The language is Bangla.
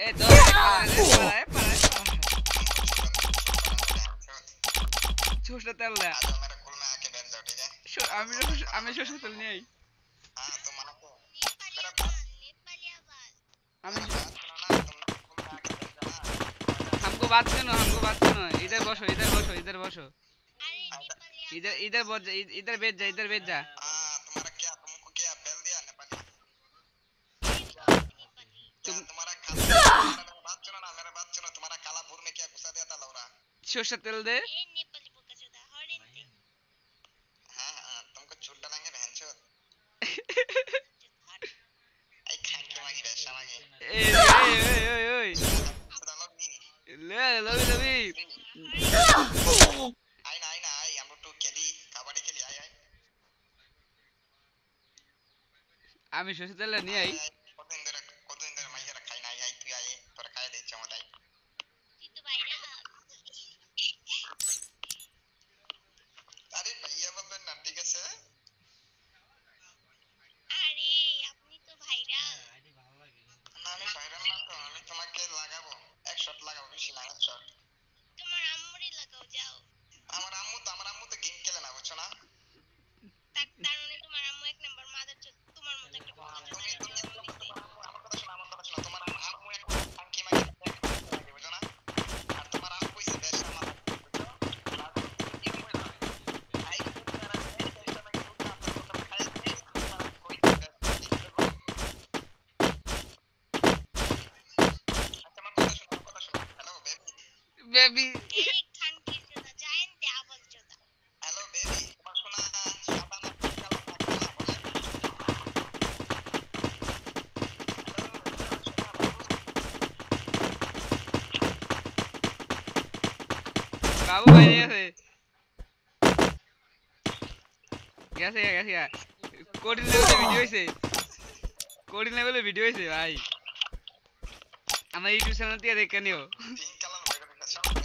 এ দৌড়ে পালায় সরষের তেল দে আমি সরষের তেল নিয়ে আই আমি हमको बात सुनो इधर बसो इधर बैठ जा तुम्हारा क्या तुमको क्या बेल दिया नेपाली तुम्हारा मेरा बात सुनो तुम्हारा कालापुर में क्या घुसा दिया था लौरा सरषेर तेल दे हाँ तुमको चूल डालेंगे बहनचोद आई खांके मागी बेशा मागी ओए लवी आई हम लोग तो खेली कबड्डी खेली आई আমি সরষের তেল নিয়ে আই কতদিন ধরে মাইয়ারা খাই না আই তুই আই তোর খাই দিচ্ছ আমাদের আরে ভাইয়া বলবেন না ঠিক আছে আরে আপনি তো ভাইরাল না আমি ভাইরাল না তো আমি তোমাকে লাগাবো এক শট লাগাবো বেশি না এক শট তোমার আম্মুরই লাগাও যাও আমার আম্মু তো গেম খেলে না বুঝছো না তার মানে তোমার আম্মু এক নাম্বার মাদার চোদ তোমার মতো একটা আমার কথা শোনো তোমার আম্মু এখন ফাঙ্কি মাগি বুঝছো না আর তোমার আম্মু কইছে বেশ আমার बेबी এই খানকি চোদা জায়েন তে আবল চোদা হ্যালো বেবি তোমার শোনা সাবান बाबू भाई कैसे कोडिन लेवल वीडियो হইছে ভাই আমার ইউটিউব চ্যানেল থেকে দেখে নিও পিঙ্ক কালার হয়ে গেছে